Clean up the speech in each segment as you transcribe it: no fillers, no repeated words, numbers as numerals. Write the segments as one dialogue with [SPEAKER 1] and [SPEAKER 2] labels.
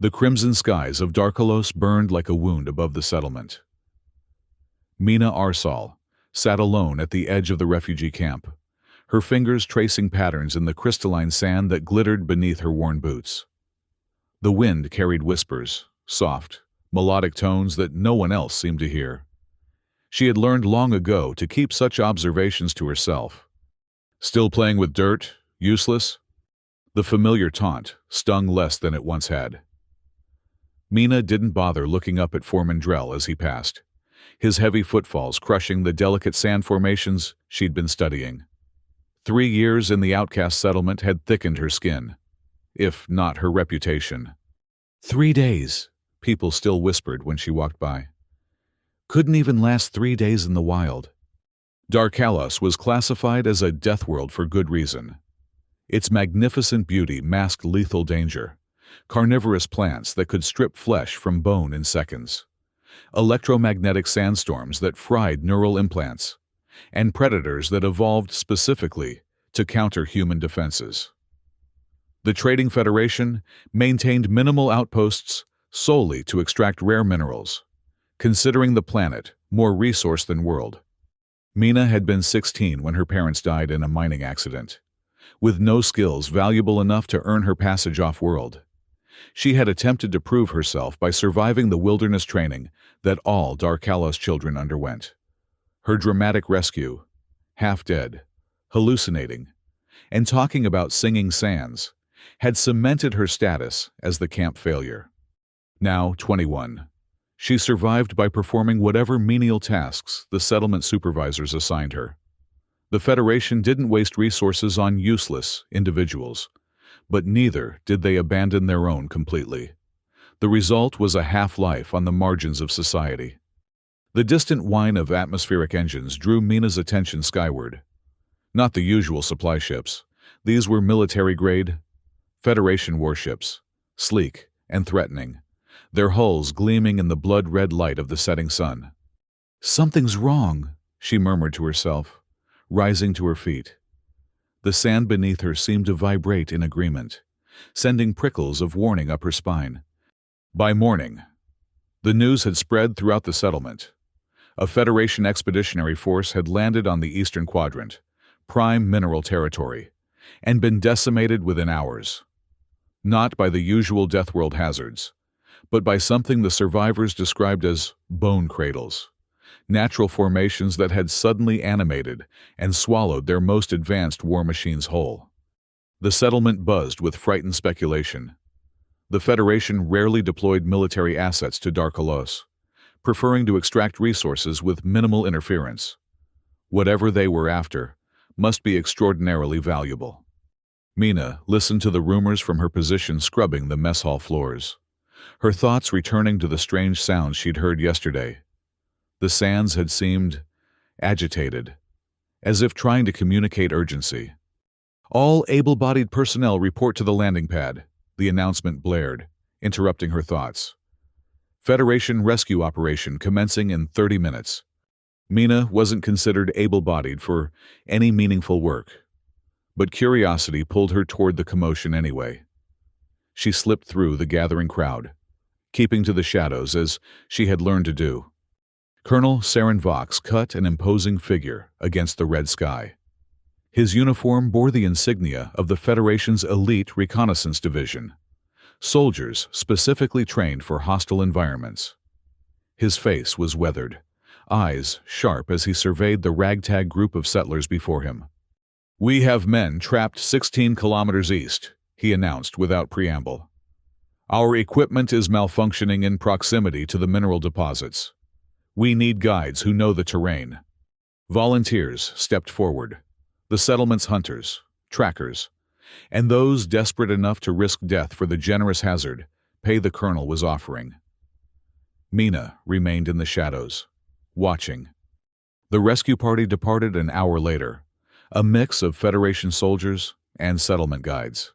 [SPEAKER 1] The crimson skies of Darkalos burned like a wound above the settlement. Mina Arsal sat alone at the edge of the refugee camp, her fingers tracing patterns in the crystalline sand that glittered beneath her worn boots. The wind carried whispers, soft, melodic tones that no one else seemed to hear. She had learned long ago to keep such observations to herself. Still playing with dirt? Useless? The familiar taunt stung less than it once had. Mina didn't bother looking up at Foreman Drell as he passed, his heavy footfalls crushing the delicate sand formations she'd been studying. 3 years in the outcast settlement had thickened her skin, if not her reputation. 3 days, people still whispered when she walked by. Couldn't even last 3 days in the wild. Darkalos was classified as a deathworld for good reason. Its magnificent beauty masked lethal danger, carnivorous plants that could strip flesh from bone in seconds, electromagnetic sandstorms that fried neural implants, and predators that evolved specifically to counter human defenses. The Trading Federation maintained minimal outposts solely to extract rare minerals, considering the planet more resource than world. Mina had been 16 when her parents died in a mining accident, with no skills valuable enough to earn her passage off-world. She had attempted to prove herself by surviving the wilderness training that all Darkalos children underwent. Her dramatic rescue, half dead, hallucinating, and talking about singing sands, had cemented her status as the camp failure. Now 21, she survived by performing whatever menial tasks the settlement supervisors assigned her. The Federation didn't waste resources on useless individuals, but neither did they abandon their own completely. The result was a half-life on the margins of society. The distant whine of atmospheric engines drew Mina's attention skyward. Not the usual supply ships. These were military-grade Federation warships, sleek and threatening, their hulls gleaming in the blood-red light of the setting sun. "Something's wrong," she murmured to herself, rising to her feet. The sand beneath her seemed to vibrate in agreement, sending prickles of warning up her spine. By morning, the news had spread throughout the settlement. A Federation expeditionary force had landed on the eastern quadrant, prime mineral territory, and been decimated within hours. Not by the usual Deathworld hazards, but by something the survivors described as bone cradles, natural formations that had suddenly animated and swallowed their most advanced war machines whole. The settlement buzzed with frightened speculation. The Federation rarely deployed military assets to Darkalos, preferring to extract resources with minimal interference. Whatever they were after must be extraordinarily valuable. Mina listened to the rumors from her position scrubbing the mess hall floors, her thoughts returning to the strange sounds she'd heard yesterday. The sands had seemed agitated, as if trying to communicate urgency. "All able-bodied personnel report to the landing pad," the announcement blared, interrupting her thoughts. Federation rescue operation commencing in 30 minutes. Mina wasn't considered able-bodied for any meaningful work, but curiosity pulled her toward the commotion anyway. She slipped through the gathering crowd, keeping to the shadows as she had learned to do. Colonel Saren Vox cut an imposing figure against the red sky. His uniform bore the insignia of the Federation's elite reconnaissance division, soldiers specifically trained for hostile environments. His face was weathered, eyes sharp as he surveyed the ragtag group of settlers before him. "We have men trapped 16 kilometers east," he announced without preamble. "Our equipment is malfunctioning in proximity to the mineral deposits. We need guides who know the terrain." Volunteers stepped forward, the settlement's hunters, trackers, and those desperate enough to risk death for the generous hazard pay the colonel was offering. Mina remained in the shadows, watching. The rescue party departed an hour later, a mix of Federation soldiers and settlement guides.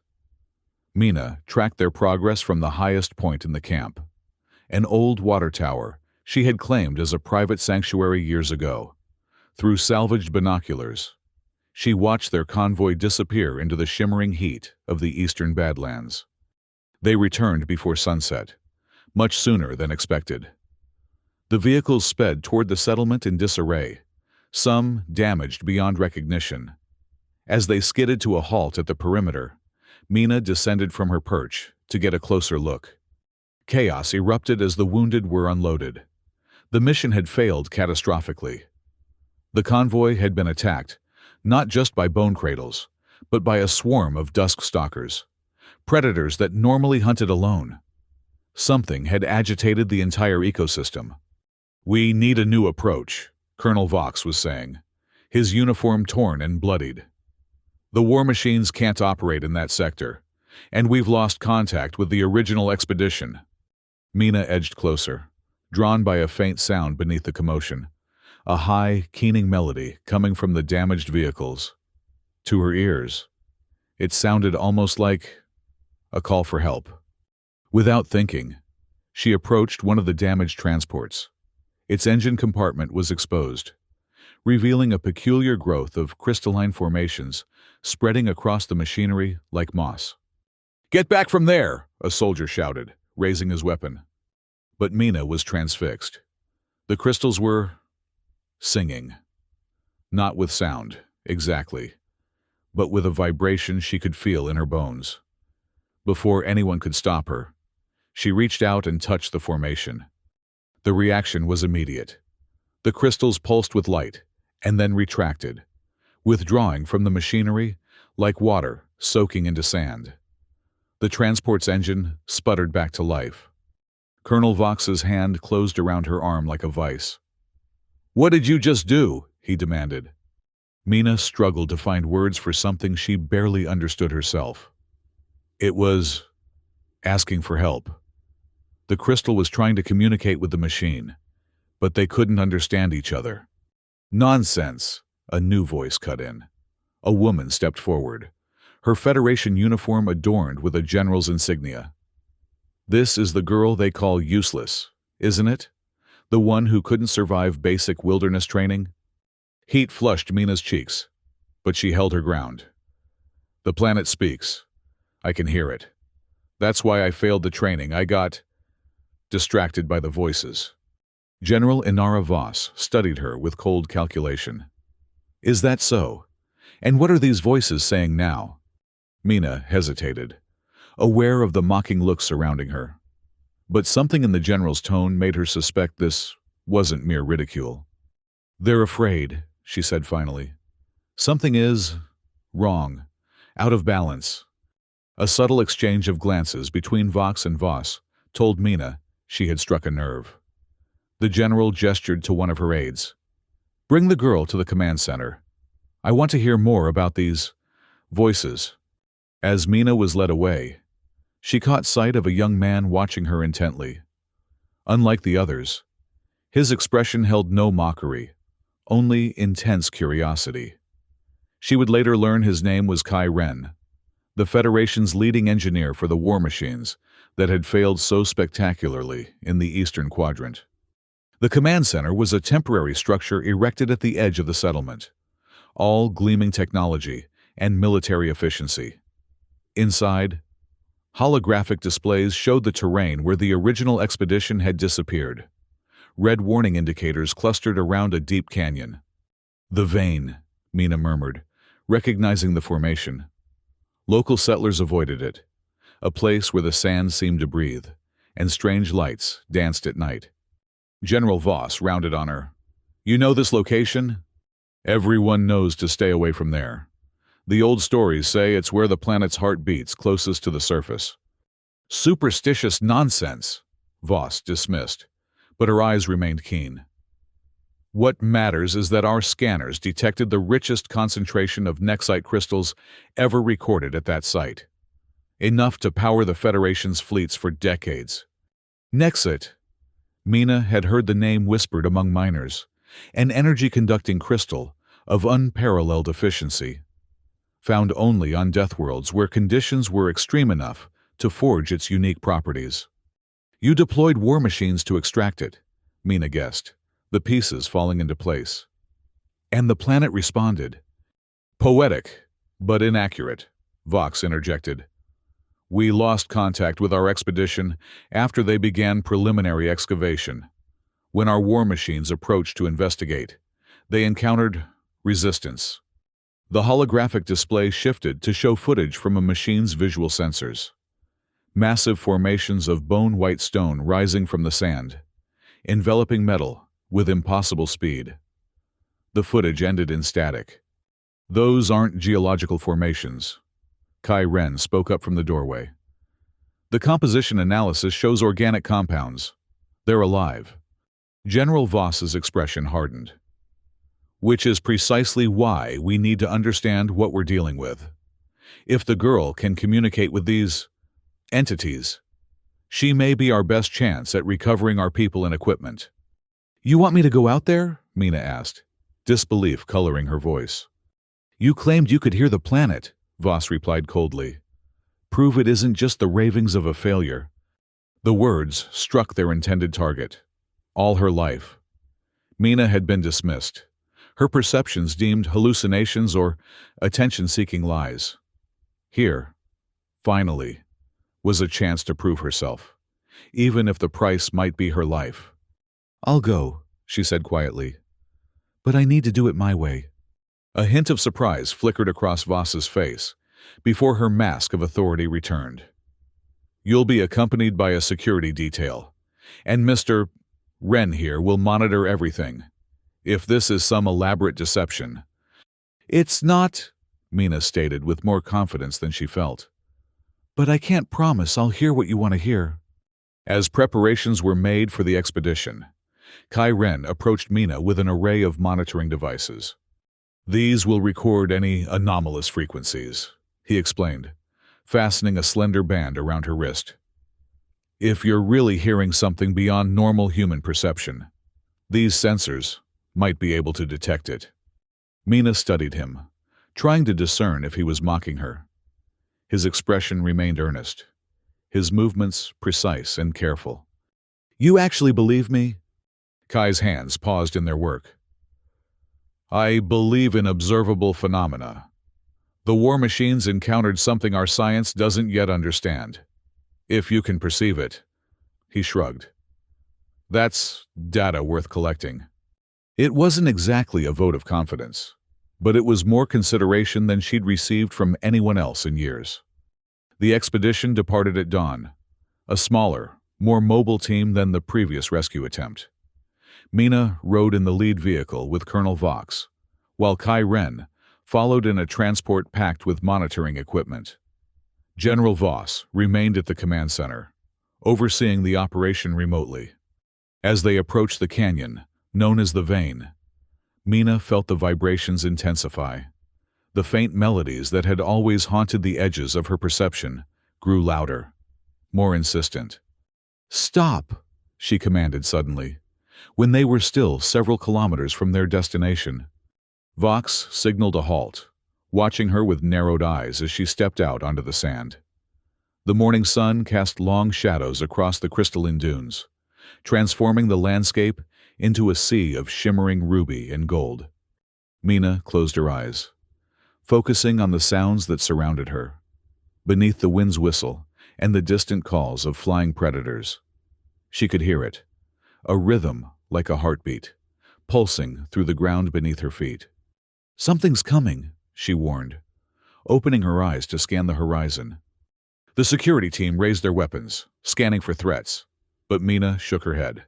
[SPEAKER 1] Mina tracked their progress from the highest point in the camp, an old water tower she had claimed as a private sanctuary years ago. Through salvaged binoculars, she watched their convoy disappear into the shimmering heat of the eastern Badlands. They returned before sunset, much sooner than expected. The vehicles sped toward the settlement in disarray, some damaged beyond recognition. As they skidded to a halt at the perimeter, Mina descended from her perch to get a closer look. Chaos erupted as the wounded were unloaded. The mission had failed catastrophically. The convoy had been attacked, not just by bone cradles, but by a swarm of dusk stalkers, predators that normally hunted alone. Something had agitated the entire ecosystem. "We need a new approach," Colonel Vox was saying, his uniform torn and bloodied. "The war machines can't operate in that sector, and we've lost contact with the original expedition." Mina edged closer, drawn by a faint sound beneath the commotion, a high, keening melody coming from the damaged vehicles. To her ears, it sounded almost like a call for help. Without thinking, she approached one of the damaged transports. Its engine compartment was exposed, revealing a peculiar growth of crystalline formations spreading across the machinery like moss. "Get back from there!" a soldier shouted, raising his weapon. But Mina was transfixed. The crystals were singing. Not with sound, exactly, but with a vibration she could feel in her bones. Before anyone could stop her, she reached out and touched the formation. The reaction was immediate. The crystals pulsed with light, and then retracted, withdrawing from the machinery like water soaking into sand. The transport's engine sputtered back to life. Colonel Vox's hand closed around her arm like a vice. "What did you just do?" he demanded. Mina struggled to find words for something she barely understood herself. It was asking for help. The crystal was trying to communicate with the machine, but they couldn't understand each other. "Nonsense," a new voice cut in. A woman stepped forward, her Federation uniform adorned with a general's insignia. "This is the girl they call useless, isn't it? The one who couldn't survive basic wilderness training?" Heat flushed Mina's cheeks, but she held her ground. "The planet speaks. I can hear it. That's why I failed the training. I got distracted by the voices." General Inara Voss studied her with cold calculation. "Is that so? And what are these voices saying now?" Mina hesitated, aware of the mocking look surrounding her. But something in the general's tone made her suspect this wasn't mere ridicule. "They're afraid," she said finally. "Something is wrong, out of balance." A subtle exchange of glances between Vox and Voss told Mina she had struck a nerve. The general gestured to one of her aides. "Bring the girl to the command center. I want to hear more about these voices." As Mina was led away, she caught sight of a young man watching her intently. Unlike the others, his expression held no mockery, only intense curiosity. She would later learn his name was Kai Ren, the Federation's leading engineer for the war machines that had failed so spectacularly in the Eastern Quadrant. The command center was a temporary structure erected at the edge of the settlement, all gleaming technology and military efficiency. Inside, holographic displays showed the terrain where the original expedition had disappeared. Red warning indicators clustered around a deep canyon. "The vein," Mina murmured, recognizing the formation. Local settlers avoided it, a place where the sand seemed to breathe, and strange lights danced at night. General Voss rounded on her. "You know this location? Everyone knows to stay away from there. The old stories say it's where the planet's heart beats closest to the surface." "Superstitious nonsense," Voss dismissed, but her eyes remained keen. "What matters is that our scanners detected the richest concentration of Nexite crystals ever recorded at that site. Enough to power the Federation's fleets for decades. Nexite," Mina had heard the name whispered among miners, an energy-conducting crystal of unparalleled efficiency, found only on Deathworlds where conditions were extreme enough to forge its unique properties. "You deployed war machines to extract it," Mina guessed, the pieces falling into place. "And the planet responded." "Poetic, but inaccurate," Vox interjected. We lost contact with our expedition after they began preliminary excavation. When our war machines approached to investigate, they encountered resistance. The holographic display shifted to show footage from a machine's visual sensors. Massive formations of bone-white stone rising from the sand, enveloping metal with impossible speed. The footage ended in static. Those aren't geological formations. Kai Ren spoke up from the doorway. The composition analysis shows organic compounds. They're alive. General Voss's expression hardened. Which is precisely why we need to understand what we're dealing with. If the girl can communicate with these entities, she may be our best chance at recovering our people and equipment. You want me to go out there? Mina asked, disbelief coloring her voice. You claimed you could hear the planet, Voss replied coldly. Prove it isn't just the ravings of a failure. The words struck their intended target. All her life, Mina had been dismissed, her perceptions deemed hallucinations or attention-seeking lies. Here, finally, was a chance to prove herself, even if the price might be her life. I'll go, she said quietly. But I need to do it my way. A hint of surprise flickered across Voss's face before her mask of authority returned. You'll be accompanied by a security detail, and Mr. Ren here will monitor everything. If this is some elaborate deception. It's not, Mina stated with more confidence than she felt. But I can't promise I'll hear what you want to hear. As preparations were made for the expedition, Kai Ren approached Mina with an array of monitoring devices. These will record any anomalous frequencies, he explained, fastening a slender band around her wrist. If you're really hearing something beyond normal human perception, these sensors might be able to detect it. Mina studied him, trying to discern if he was mocking her. His expression remained earnest, his movements precise and careful. You actually believe me? Kai's hands paused in their work. I believe in observable phenomena. The war machines encountered something our science doesn't yet understand. If you can perceive it, he shrugged. That's data worth collecting. It wasn't exactly a vote of confidence, but it was more consideration than she'd received from anyone else in years. The expedition departed at dawn, a smaller, more mobile team than the previous rescue attempt. Mina rode in the lead vehicle with Colonel Vox, while Kai Ren followed in a transport packed with monitoring equipment. General Voss remained at the command center, overseeing the operation remotely. As they approached the canyon, known as the Vein, Mina felt the vibrations intensify. The faint melodies that had always haunted the edges of her perception grew louder, more insistent. Stop, she commanded suddenly, when they were still several kilometers from their destination. Vox signaled a halt, watching her with narrowed eyes as she stepped out onto the sand. The morning sun cast long shadows across the crystalline dunes, transforming the landscape into a sea of shimmering ruby and gold. Mina closed her eyes, focusing on the sounds that surrounded her, beneath the wind's whistle and the distant calls of flying predators. She could hear it, a rhythm like a heartbeat, pulsing through the ground beneath her feet. Something's coming, she warned, opening her eyes to scan the horizon. The security team raised their weapons, scanning for threats, but Mina shook her head.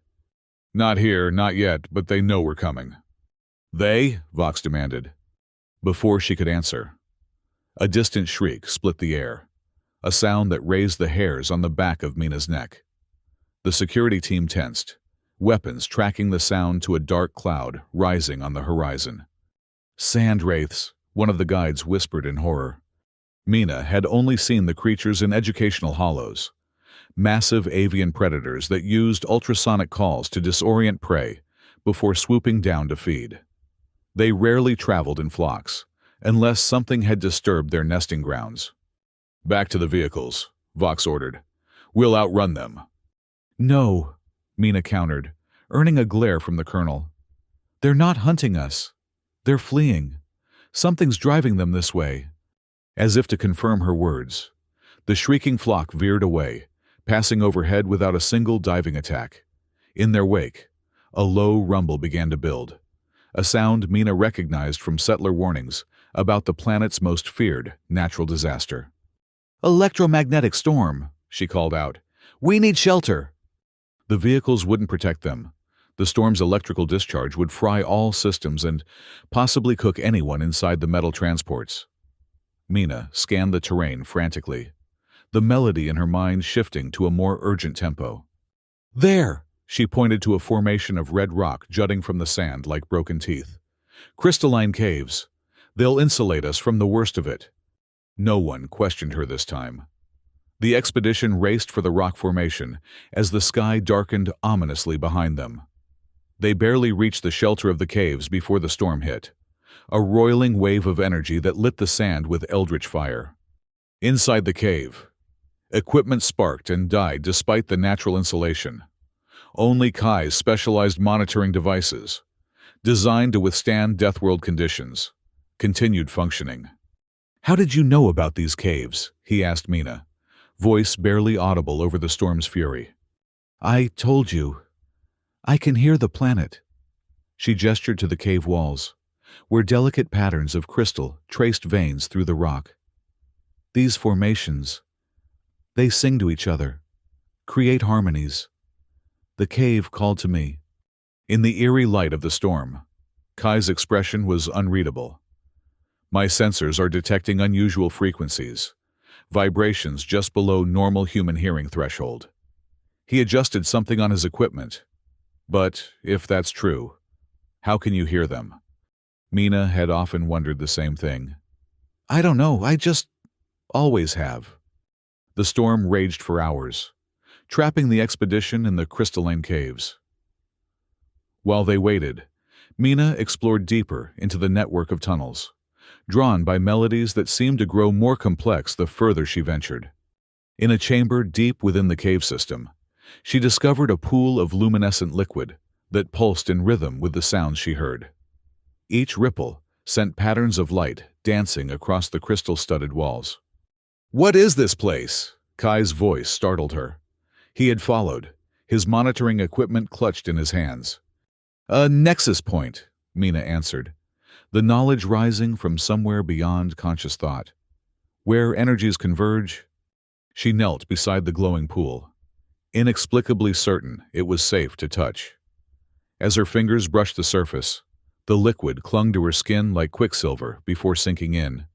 [SPEAKER 1] Not here, not yet, but they know we're coming. They? Vox demanded. Before she could answer, a distant shriek split the air, a sound that raised the hairs on the back of Mina's neck. The security team tensed, weapons tracking the sound to a dark cloud rising on the horizon. Sand wraiths, one of the guides whispered in horror. Mina had only seen the creatures in educational hollows, massive avian predators that used ultrasonic calls to disorient prey before swooping down to feed. They rarely traveled in flocks, unless something had disturbed their nesting grounds. Back to the vehicles, Vox ordered. We'll outrun them. No, Mina countered, earning a glare from the colonel. They're not hunting us. They're fleeing. Something's driving them this way. As if to confirm her words, The shrieking flock veered away, passing overhead without a single diving attack. In their wake, a low rumble began to build, a sound Mina recognized from settler warnings about the planet's most feared natural disaster. "Electromagnetic storm," she called out. "We need shelter." The vehicles wouldn't protect them. The storm's electrical discharge would fry all systems and possibly cook anyone inside the metal transports. Mina scanned the terrain frantically, the melody in her mind shifting to a more urgent tempo. "There!" She pointed to a formation of red rock jutting from the sand like broken teeth. "Crystalline caves. They'll insulate us from the worst of it." No one questioned her this time. The expedition raced for the rock formation as the sky darkened ominously behind them. They barely reached the shelter of the caves before the storm hit, a roiling wave of energy that lit the sand with eldritch fire. Inside the cave, equipment sparked and died despite the natural insulation. Only Kai's specialized monitoring devices, designed to withstand Deathworld conditions, continued functioning. "How did you know about these caves?" he asked Mina, voice barely audible over the storm's fury. "I told you. I can hear the planet." She gestured to the cave walls, where delicate patterns of crystal traced veins through the rock. "These formations, they sing to each other, create harmonies." The cave called to me. In the eerie light of the storm, Kai's expression was unreadable. "My sensors are detecting unusual frequencies, vibrations just below normal human hearing threshold." He adjusted something on his equipment. "But if that's true, how can you hear them?" Mina had often wondered the same thing. "I don't know, I just always have." The storm raged for hours, trapping the expedition in the crystalline caves. While they waited, Mina explored deeper into the network of tunnels, drawn by melodies that seemed to grow more complex the further she ventured. In a chamber deep within the cave system, she discovered a pool of luminescent liquid that pulsed in rhythm with the sounds she heard. Each ripple sent patterns of light dancing across the crystal-studded walls. "What is this place?" Kai's voice startled her. He had followed, his monitoring equipment clutched in his hands. "A nexus point," Mina answered, the knowledge rising from somewhere beyond conscious thought. "Where energies converge." She knelt beside the glowing pool, inexplicably certain it was safe to touch. As her fingers brushed the surface, the liquid clung to her skin like quicksilver before sinking in,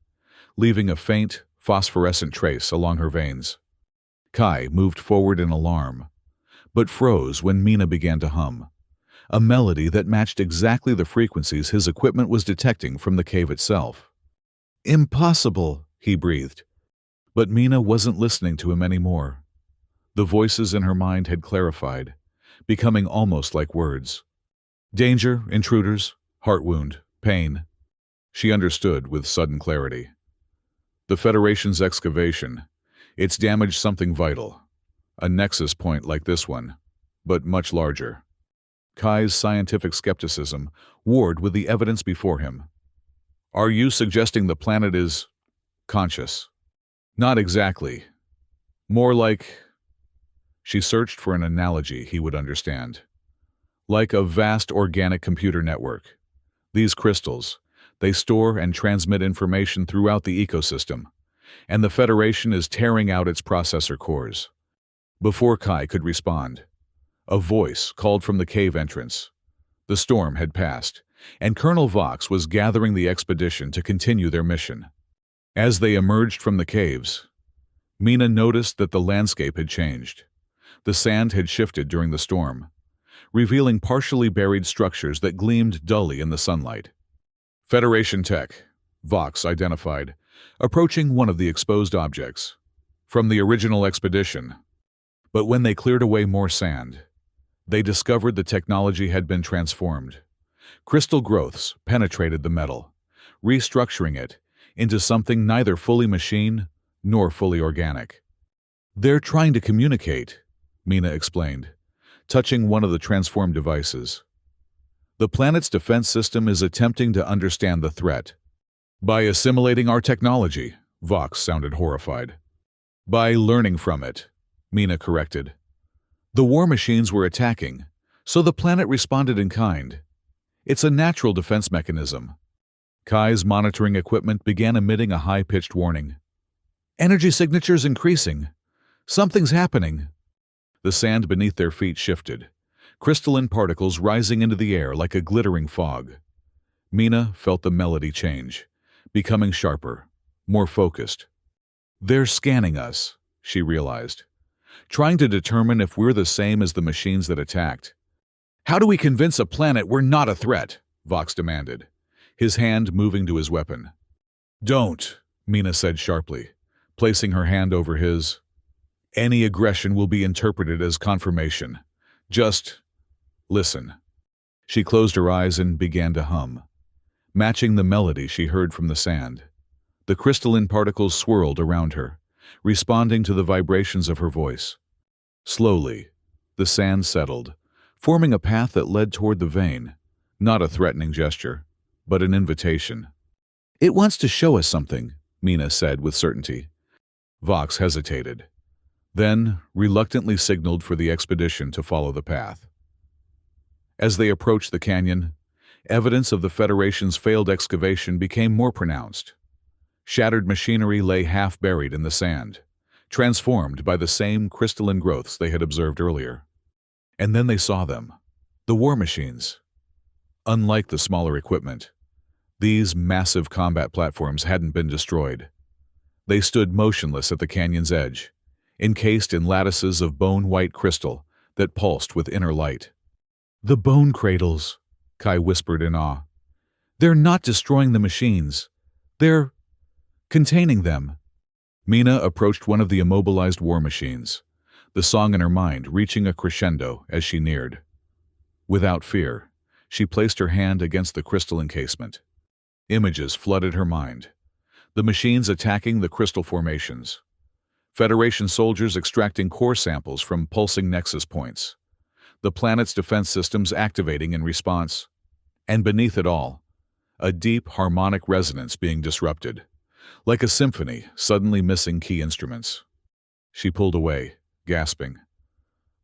[SPEAKER 1] leaving a faint, phosphorescent trace along her veins. Kai moved forward in alarm, but froze when Mina began to hum, a melody that matched exactly the frequencies his equipment was detecting from the cave itself. "Impossible," he breathed. But Mina wasn't listening to him anymore. The voices in her mind had clarified, becoming almost like words. Danger, intruders, heart wound, pain. She understood with sudden clarity. The Federation's excavation, it's damaged something vital. A nexus point like this one, but much larger. Kai's scientific skepticism warred with the evidence before him. "Are you suggesting the planet is conscious?" "Not exactly. More like..." She searched for an analogy he would understand. "Like a vast organic computer network. These crystals, they store and transmit information throughout the ecosystem, and the Federation is tearing out its processor cores." Before Kai could respond, a voice called from the cave entrance. The storm had passed, and Colonel Vox was gathering the expedition to continue their mission. As they emerged from the caves, Mina noticed that the landscape had changed. The sand had shifted during the storm, revealing partially buried structures that gleamed dully in the sunlight. "Federation tech," Vox identified, approaching one of the exposed objects. "From the original expedition." But when they cleared away more sand, they discovered the technology had been transformed. Crystal growths penetrated the metal, restructuring it into something neither fully machine nor fully organic. "They're trying to communicate," Mina explained, touching one of the transformed devices. "The planet's defense system is attempting to understand the threat." "By assimilating our technology," Vox sounded horrified. By learning from it, Mina corrected. The war machines were attacking, so the planet responded in kind. It's a natural defense mechanism. Kai's monitoring equipment began emitting a high-pitched warning. Energy signatures increasing. Something's happening. The sand beneath their feet shifted, crystalline particles rising into the air like a glittering fog. Mina felt the melody change, becoming sharper, more focused. They're scanning us, she realized, trying to determine if we're the same as the machines that attacked. How do we convince a planet we're not a threat? Vox demanded, his hand moving to his weapon. Don't, Mina said sharply, placing her hand over his. Any aggression will be interpreted as confirmation. Just listen. She closed her eyes and began to hum, matching the melody she heard from the sand. The crystalline particles swirled around her, responding to the vibrations of her voice. Slowly, the sand settled, forming a path that led toward the vein, not a threatening gesture, but an invitation. It wants to show us something, Mina said with certainty. Vox hesitated, then reluctantly signaled for the expedition to follow the path. As they approached the canyon, evidence of the Federation's failed excavation became more pronounced. Shattered machinery lay half-buried in the sand, transformed by the same crystalline growths they had observed earlier. And then they saw them, the war machines. Unlike the smaller equipment, these massive combat platforms hadn't been destroyed. They stood motionless at the canyon's edge, encased in lattices of bone-white crystal that pulsed with inner light. The bone cradles, Kai whispered in awe. They're not destroying the machines. They're containing them. Mina approached one of the immobilized war machines, the song in her mind reaching a crescendo as she neared. Without fear, she placed her hand against the crystal encasement. Images flooded her mind. The machines attacking the crystal formations. Federation soldiers extracting core samples from pulsing nexus points. The planet's defense systems activating in response. And beneath it all, a deep harmonic resonance being disrupted, like a symphony suddenly missing key instruments. She pulled away, gasping.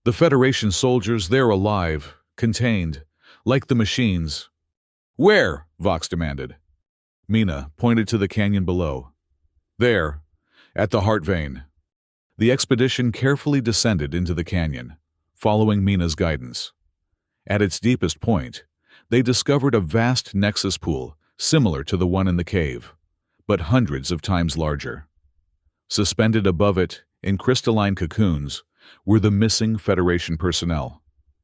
[SPEAKER 1] The Federation soldiers, they're alive, contained, like the machines. Where? Vox demanded. Mina pointed to the canyon below. There, at the heart vein. The expedition carefully descended into the canyon, following Mina's guidance. At its deepest point, they discovered a vast nexus pool similar to the one in the cave, but hundreds of times larger. Suspended above it, in crystalline cocoons, were the missing Federation personnel,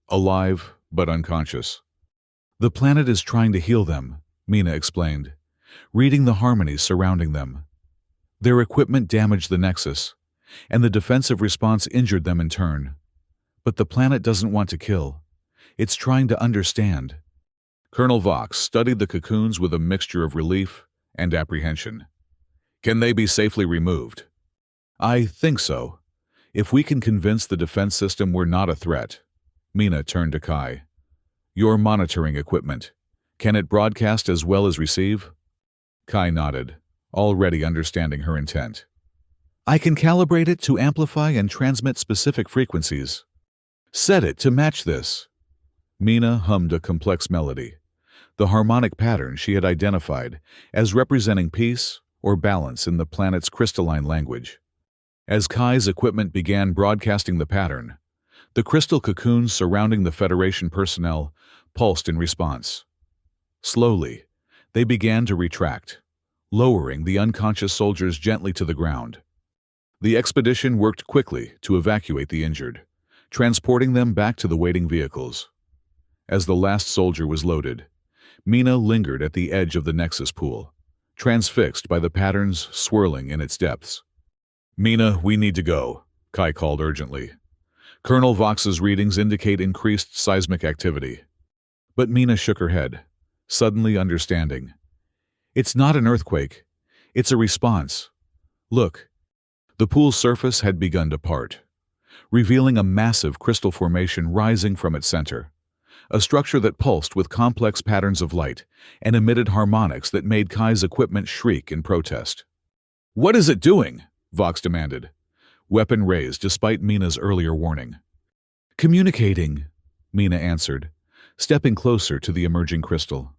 [SPEAKER 1] alive but unconscious. The planet is trying to heal them, Mina explained, reading the harmonies surrounding them. Their equipment damaged the nexus, and the defensive response injured them in turn. But the planet doesn't want to kill. It's trying to understand. Colonel Vox studied the cocoons with a mixture of relief and apprehension. Can they be safely removed? I think so. If we can convince the defense system we're not a threat. Mina turned to Kai. Your monitoring equipment. Can it broadcast as well as receive? Kai nodded, already understanding her intent. I can calibrate it to amplify and transmit specific frequencies. Set it to match this. Mina hummed a complex melody, the harmonic pattern she had identified as representing peace or balance in the planet's crystalline language. As Kai's equipment began broadcasting the pattern, the crystal cocoons surrounding the Federation personnel pulsed in response. Slowly, they began to retract, lowering the unconscious soldiers gently to the ground. The expedition worked quickly to evacuate the injured, transporting them back to the waiting vehicles. As the last soldier was loaded, Mina lingered at the edge of the nexus pool, transfixed by the patterns swirling in its depths. Mina, we need to go, Kai called urgently. Colonel Vox's readings indicate increased seismic activity. But Mina shook her head, suddenly understanding. It's not an earthquake. It's a response. Look, the pool's surface had begun to part, revealing a massive crystal formation rising from its center, a structure that pulsed with complex patterns of light and emitted harmonics that made Kai's equipment shriek in protest. What is it doing? Vox demanded, weapon raised despite Mina's earlier warning. "Communicating," Mina answered, stepping closer to the emerging crystal.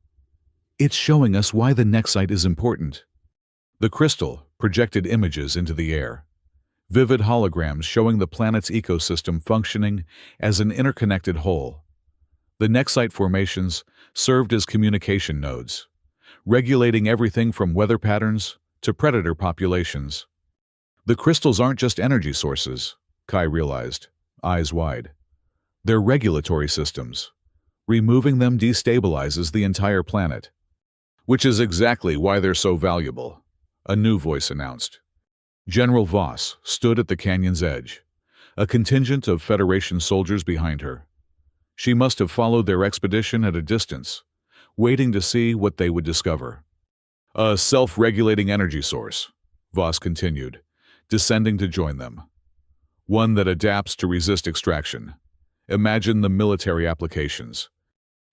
[SPEAKER 1] "It's showing us why the Nexite is important." The crystal projected images into the air, vivid holograms showing the planet's ecosystem functioning as an interconnected whole. The Nexite formations served as communication nodes, regulating everything from weather patterns to predator populations. The crystals aren't just energy sources, Kai realized, eyes wide. They're regulatory systems. Removing them destabilizes the entire planet. Which is exactly why they're so valuable, a new voice announced. General Voss stood at the canyon's edge, a contingent of Federation soldiers behind her. She must have followed their expedition at a distance, waiting to see what they would discover. "A self-regulating energy source," Voss continued, descending to join them. "One that adapts to resist extraction. Imagine the military applications."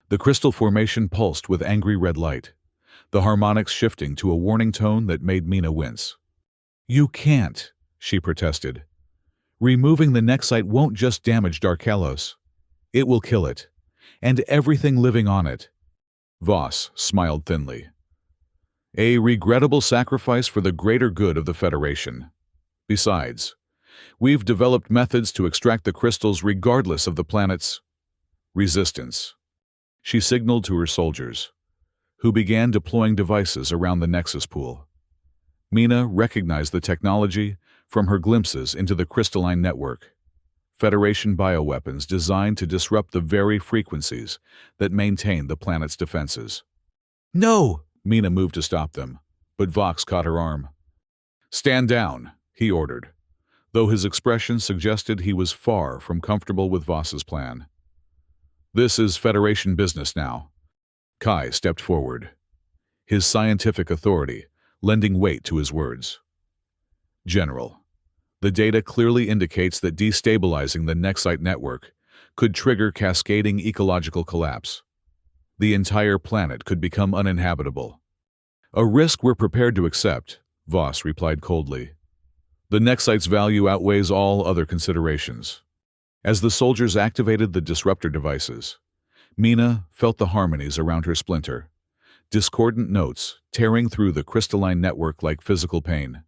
[SPEAKER 1] The crystal formation pulsed with angry red light, the harmonics shifting to a warning tone that made Mina wince. "You can't," she protested. "Removing the Nexite won't just damage Darkalos. It will kill it, and everything living on it." Voss smiled thinly. "A regrettable sacrifice for the greater good of the Federation. Besides, we've developed methods to extract the crystals regardless of the planet's resistance." She signaled to her soldiers, who began deploying devices around the Nexus pool. Mina recognized the technology from her glimpses into the crystalline network. Federation bioweapons designed to disrupt the very frequencies that maintain the planet's defenses. "No!" Mina moved to stop them, but Vox caught her arm. "Stand down," he ordered, though his expression suggested he was far from comfortable with Voss's plan. "This is Federation business now." Kai stepped forward, his scientific authority lending weight to his words. "General, the data clearly indicates that destabilizing the Nexite network could trigger cascading ecological collapse. The entire planet could become uninhabitable." "A risk we're prepared to accept," Voss replied coldly. "The Nexite's value outweighs all other considerations." As the soldiers activated the disruptor devices, Mina felt the harmonies around her splinter, discordant notes tearing through the crystalline network like physical pain.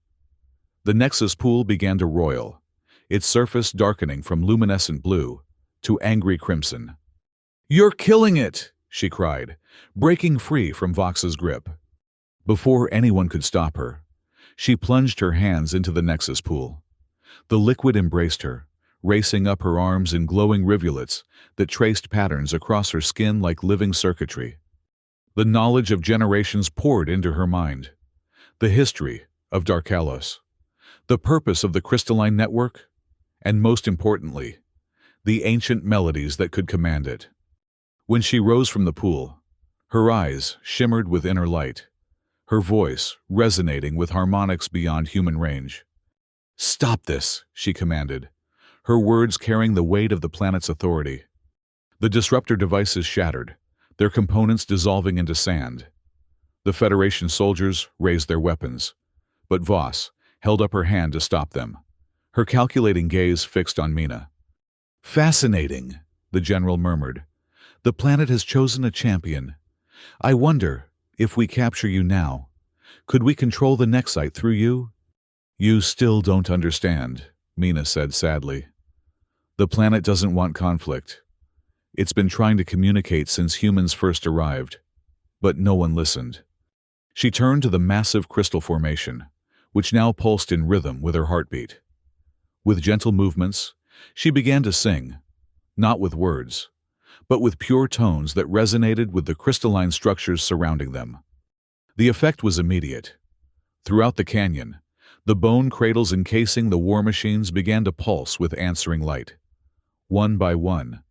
[SPEAKER 1] The Nexus pool began to roil, its surface darkening from luminescent blue to angry crimson. "You're killing it!" she cried, breaking free from Vox's grip. Before anyone could stop her, she plunged her hands into the Nexus pool. The liquid embraced her, racing up her arms in glowing rivulets that traced patterns across her skin like living circuitry. The knowledge of generations poured into her mind. The history of Darkalos, the purpose of the crystalline network, and most importantly, the ancient melodies that could command it. When she rose from the pool, her eyes shimmered with inner light, her voice resonating with harmonics beyond human range. "Stop this," she commanded, her words carrying the weight of the planet's authority. The disruptor devices shattered, their components dissolving into sand. The Federation soldiers raised their weapons, but Voss held up her hand to stop them, her calculating gaze fixed on Mina. "Fascinating," the general murmured. "The planet has chosen a champion. I wonder, if we capture you now, could we control the Nexite through you?" "You still don't understand," Mina said sadly. "The planet doesn't want conflict. It's been trying to communicate since humans first arrived, but no one listened." She turned to the massive crystal formation, which now pulsed in rhythm with her heartbeat. With gentle movements, she began to sing, not with words, but with pure tones that resonated with the crystalline structures surrounding them. The effect was immediate. Throughout the canyon, the bone cradles encasing the war machines began to pulse with answering light. One by one,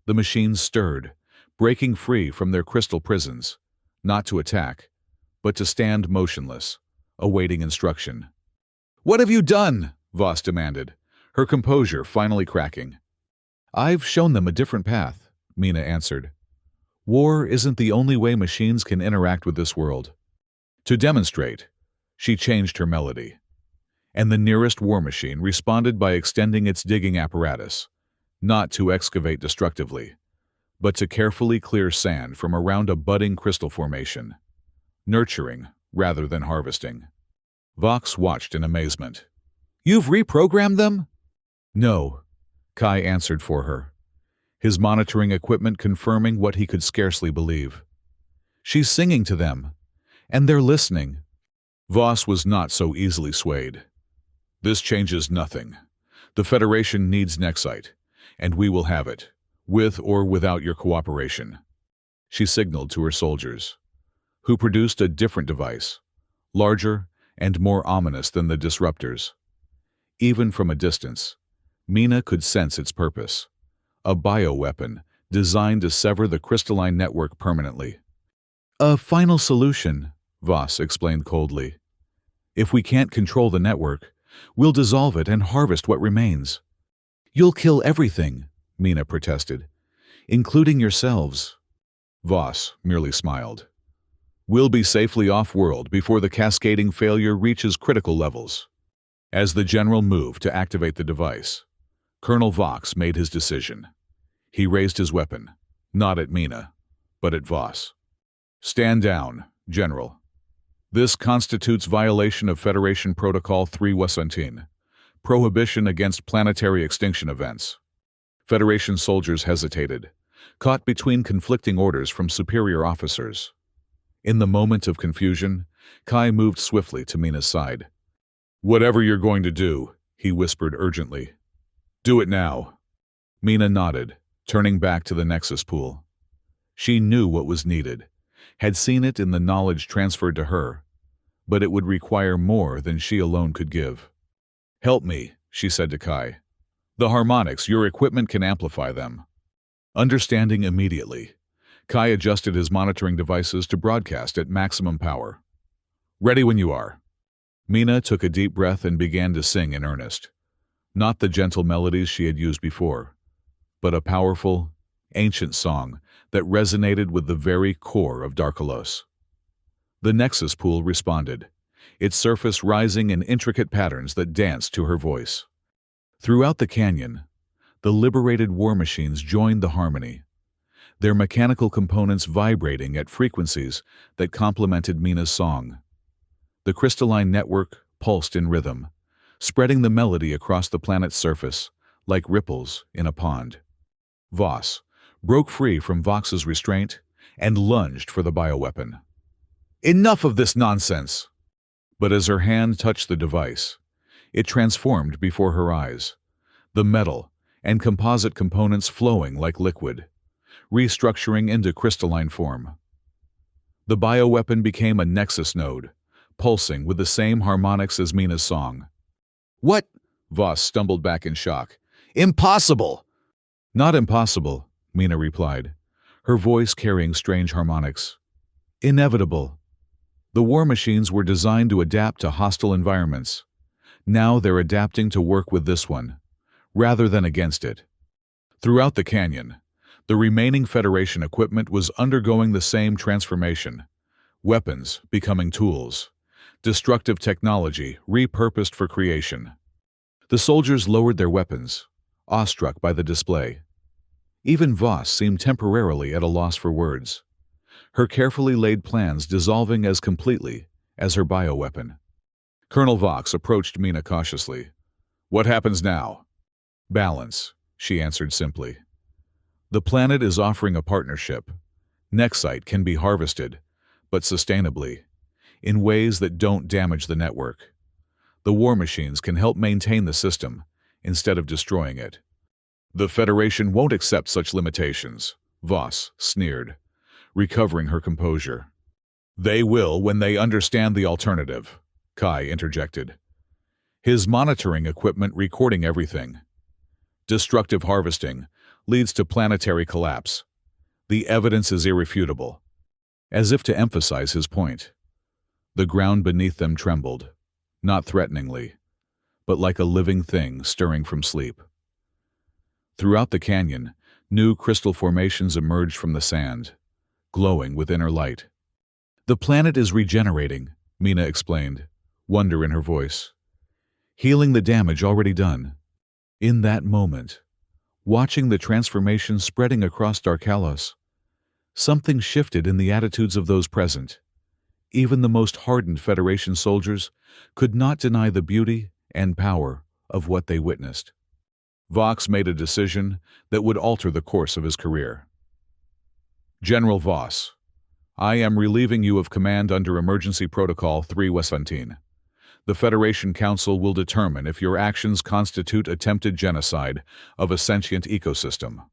[SPEAKER 1] the machines stirred, breaking free from their crystal prisons, not to attack, but to stand motionless, awaiting instruction. "What have you done?" Voss demanded, her composure finally cracking. "I've shown them a different path," Mina answered. "War isn't the only way machines can interact with this world." To demonstrate, she changed her melody. And the nearest war machine responded by extending its digging apparatus, not to excavate destructively, but to carefully clear sand from around a budding crystal formation, nurturing rather than harvesting. Vox watched in amazement. "You've reprogrammed them?" "No," Kai answered for her, his monitoring equipment confirming what he could scarcely believe. "She's singing to them, and they're listening." Voss was not so easily swayed. "This changes nothing. The Federation needs Nexite, and we will have it, with or without your cooperation." She signaled to her soldiers, who produced a different device, larger and more ominous than the disruptors. Even from a distance, Mina could sense its purpose. A bioweapon designed to sever the crystalline network permanently. "A final solution," Voss explained coldly. "If we can't control the network, we'll dissolve it and harvest what remains." "You'll kill everything," Mina protested, "including yourselves." Voss merely smiled. "We'll be safely off-world before the cascading failure reaches critical levels." As the general moved to activate the device, Colonel Vox made his decision. He raised his weapon, not at Mina, but at Voss. "Stand down, General. This constitutes violation of Federation Protocol 3-Wasantine, prohibition against planetary extinction events." Federation soldiers hesitated, caught between conflicting orders from superior officers. In the moment of confusion, Kai moved swiftly to Mina's side. "Whatever you're going to do," he whispered urgently, "do it now." Mina nodded, turning back to the Nexus pool. She knew what was needed, had seen it in the knowledge transferred to her, but it would require more than she alone could give. "Help me," she said to Kai. "The harmonics, your equipment can amplify them." Understanding immediately, Kai adjusted his monitoring devices to broadcast at maximum power. "Ready when you are." Mina took a deep breath and began to sing in earnest. Not the gentle melodies she had used before, but a powerful, ancient song that resonated with the very core of Darkolos. The Nexus pool responded, its surface rising in intricate patterns that danced to her voice. Throughout the canyon, the liberated war machines joined the harmony, their mechanical components vibrating at frequencies that complemented Mina's song. The crystalline network pulsed in rhythm, spreading the melody across the planet's surface like ripples in a pond. Voss broke free from Vox's restraint and lunged for the bioweapon. "Enough of this nonsense!" But as her hand touched the device, it transformed before her eyes, the metal and composite components flowing like liquid, restructuring into crystalline form. The bioweapon became a Nexus node, pulsing with the same harmonics as Mina's song. "What?" Voss stumbled back in shock. "Impossible!" "Not impossible," Mina replied, her voice carrying strange harmonics. "Inevitable. The war machines were designed to adapt to hostile environments. Now they're adapting to work with this one, rather than against it." Throughout the canyon, the remaining Federation equipment was undergoing the same transformation, weapons becoming tools, destructive technology repurposed for creation. The soldiers lowered their weapons, awestruck by the display. Even Voss seemed temporarily at a loss for words, her carefully laid plans dissolving as completely as her bioweapon. Colonel Vox approached Mina cautiously. "What happens now?" "Balance," she answered simply. "The planet is offering a partnership. Nexite can be harvested, but sustainably, in ways that don't damage the network. The war machines can help maintain the system instead of destroying it." "The Federation won't accept such limitations," Voss sneered, recovering her composure. "They will when they understand the alternative," Kai interjected, his monitoring equipment recording everything. "Destructive harvesting leads to planetary collapse. The evidence is irrefutable." As if to emphasize his point, the ground beneath them trembled, not threateningly, but like a living thing stirring from sleep. Throughout the canyon, new crystal formations emerged from the sand, glowing with inner light. "The planet is regenerating," Mina explained, wonder in her voice. healing the damage already done. In that moment, watching the transformation spreading across Darkalos, something shifted in the attitudes of those present. Even the most hardened Federation soldiers could not deny the beauty and power of what they witnessed. Vox made a decision that would alter the course of his career. General Voss, I am relieving you of command under Emergency Protocol 3-17. The Federation Council will determine if your actions constitute attempted genocide of a sentient ecosystem.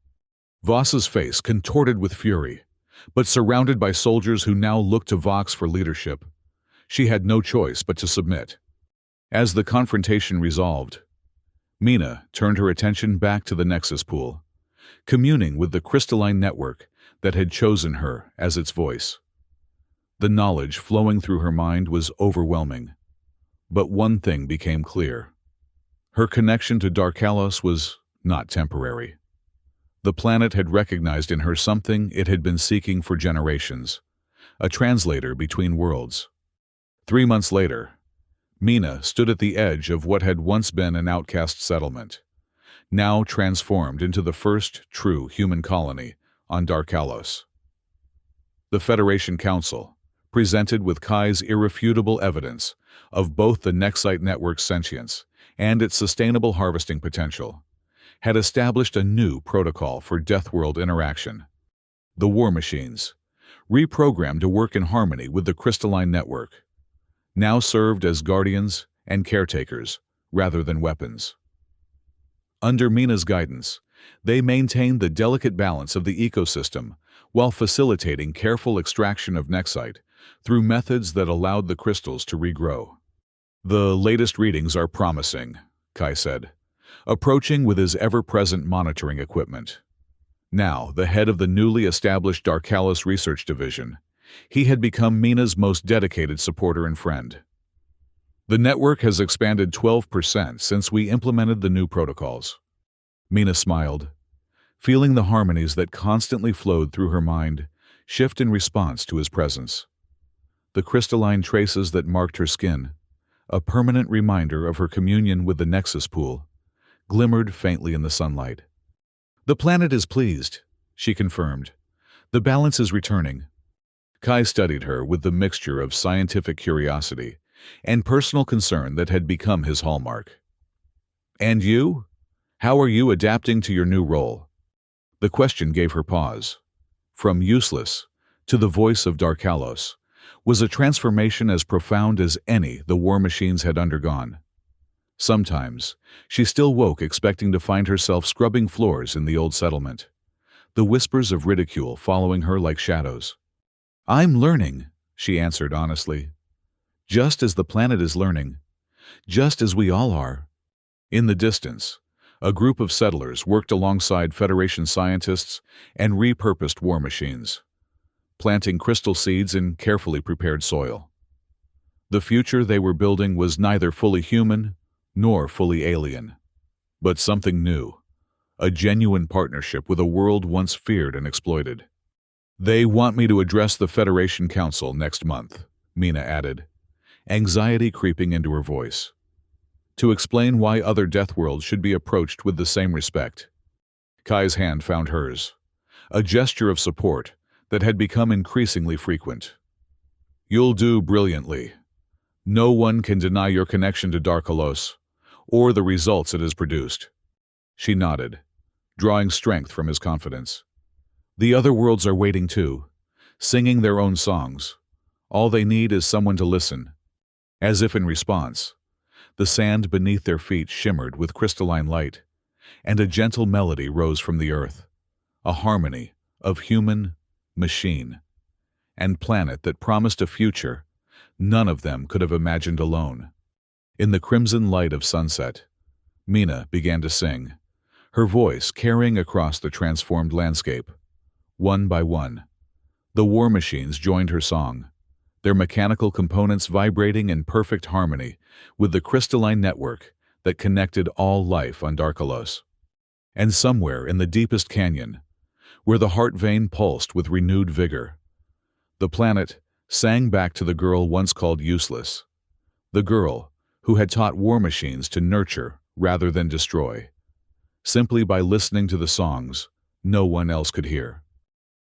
[SPEAKER 1] Voss's face contorted with fury, but surrounded by soldiers who now looked to Vox for leadership, she had no choice but to submit. As the confrontation resolved, Mina turned her attention back to the Nexus pool, communing with the crystalline network that had chosen her as its voice. The knowledge flowing through her mind was overwhelming, but one thing became clear. Her connection to Darkalos was not temporary. The planet had recognized in her something it had been seeking for generations, a translator between worlds. 3 months later, Mina stood at the edge of what had once been an outcast settlement, now transformed into the first true human colony on Darkalos. The Federation Council, presented with Kai's irrefutable evidence of both the Nexite network's sentience and its sustainable harvesting potential, had established a new protocol for Deathworld interaction. The war machines, reprogrammed to work in harmony with the crystalline network, now served as guardians and caretakers rather than weapons. Under Mina's guidance, they maintained the delicate balance of the ecosystem while facilitating careful extraction of Nexite through methods that allowed the crystals to regrow. The latest readings are promising, Kai said, approaching with his ever-present monitoring equipment. Now, the head of the newly established Darkalos Research Division, he had become Mina's most dedicated supporter and friend. The network has expanded 12% since we implemented the new protocols. Mina smiled, feeling the harmonies that constantly flowed through her mind shift in response to his presence. The crystalline traces that marked her skin, a permanent reminder of her communion with the Nexus pool, glimmered faintly in the sunlight. The planet is pleased, she confirmed. The balance is returning. Kai studied her with the mixture of scientific curiosity and personal concern that had become his hallmark. And you? How are you adapting to your new role? The question gave her pause. From useless to the voice of Darkalos was a transformation as profound as any the war machines had undergone. Sometimes, she still woke expecting to find herself scrubbing floors in the old settlement, the whispers of ridicule following her like shadows. I'm learning, she answered honestly. Just as the planet is learning, just as we all are. In the distance, a group of settlers worked alongside Federation scientists and repurposed war machines, planting crystal seeds in carefully prepared soil. The future they were building was neither fully human nor fully alien, but something new, a genuine partnership with a world once feared and exploited. They want me to address the Federation Council next month, Mina added, anxiety creeping into her voice, to explain why other Deathworlds should be approached with the same respect. Kai's hand found hers, a gesture of support that had become increasingly frequent. You'll do brilliantly. No one can deny your connection to Darkalos, or the results it has produced. She nodded, drawing strength from his confidence. The other worlds are waiting too, singing their own songs. All they need is someone to listen. As if in response, the sand beneath their feet shimmered with crystalline light, and a gentle melody rose from the earth, a harmony of human, machine, and planet that promised a future none of them could have imagined alone. In the crimson light of sunset, Mina began to sing, her voice carrying across the transformed landscape. One by one, the war machines joined her song, their mechanical components vibrating in perfect harmony with the crystalline network that connected all life on Darkalos. And somewhere in the deepest canyon, where the heart vein pulsed with renewed vigor, the planet sang back to the girl once called useless, the girl who had taught war machines to nurture rather than destroy. Simply by listening to the songs no one else could hear.